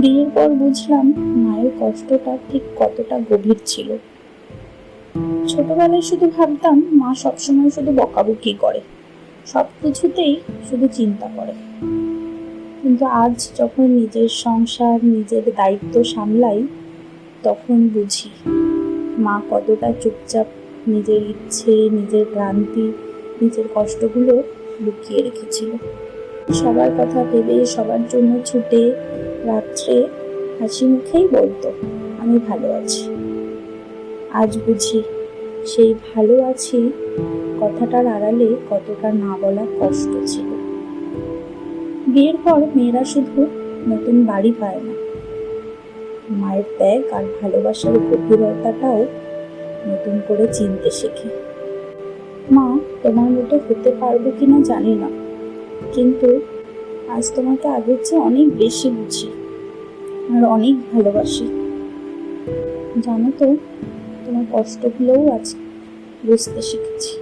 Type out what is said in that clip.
বিয়ের পর বুঝলাম মায়ের কষ্টটা ঠিক কতটা গভীর ছিল। ছোটবেলায় শুধু ভাবতাম মা সবসময় শুধু বকাবকি করে, সবকিছুতেই শুধু চিন্তা করে। কিন্তু আজ যখন নিজের সংসার, নিজের দায়িত্ব সামলাই, তখন বুঝি মা কতটা চুপচাপ নিজের ইচ্ছে, নিজের ক্লান্তি, নিজের কষ্টগুলো লুকিয়ে রেখেছিল। সবার কথা ভেবে, সবার জন্য ছুটে রাত্রে হাসি মুখেই বলতো, আমি ভালো আছি। আজ বুঝি সেই ভালো আছি কথাটার আড়ালে কতটা না বলা কষ্ট ছিল। বিয়ের পর মেয়েরা শুধু নতুন বাড়ি পায় না, মায়ের ত্যাগ আর ভালোবাসার গভীরতাটাও নতুন করে চিনতে শেখে। মা, তোমার মতো হতে পারবো কিনা জানি না, কিন্তু আজ তোমাকে আগের চেয়ে অনেক বেশি বুঝি আর অনেক ভালোবাসি। জানো তো, তোমার কষ্টগুলোও আজ বুঝতে শিখেছি।